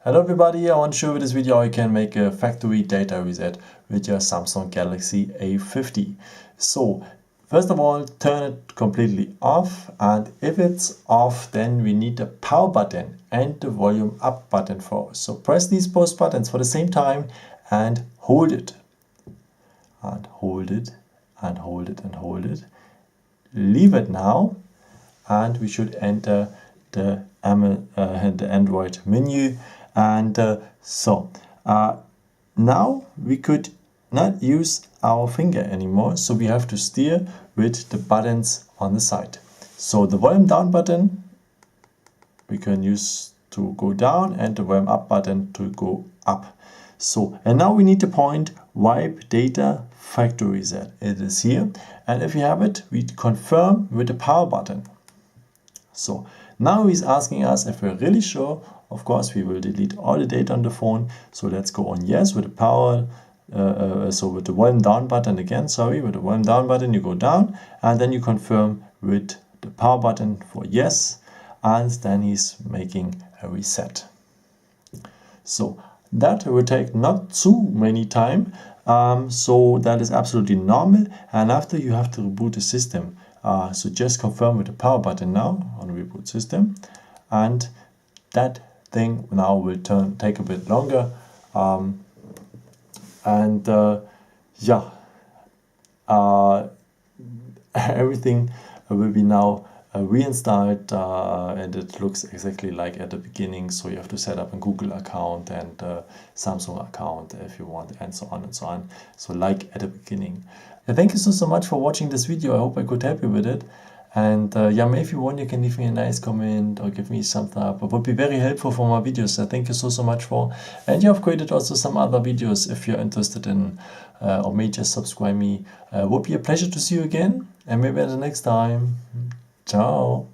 Hello everybody, I want to show you with this video how you can make a factory data reset with your Samsung Galaxy A50. So first of all, turn it completely off, and if it's off then we need the power button and the volume up button for us. So press these both buttons for the same time and hold it. And hold it and hold it and hold it. Leave it now and we should enter the Android menu. And now we could not use our finger anymore, so we have to steer with the buttons on the side. So the volume down button we can use to go down and the volume up button to go up. So, and now we need the point wipe data factory reset. It is here, and if you have it, we confirm with the power button. So now he's asking us if we're really sure. Of course, we will delete all the data on the phone. So let's go on yes with the power. So with the volume down button again, with the volume down button, you go down and then you confirm with the power button for yes. And then he's making a reset. So that will take not too many time. So that is absolutely normal. And after you have to reboot the system. So just confirm with the power button now on reboot system, and that thing now will take a bit longer. Everything will be now reinstalled, and it looks exactly like at the beginning. So you have to set up a Google account and a Samsung account if you want, and so on and so on. So like at the beginning. Thank you so much for watching this video. I hope I could help you with it. And maybe if you want, you can leave me a nice comment or give me a thumbs up. It would be very helpful for my videos. Thank you so much for. And I've created also some other videos if you're interested in, or may just subscribe me. It would be a pleasure to see you again, and maybe at the next time. Ciao.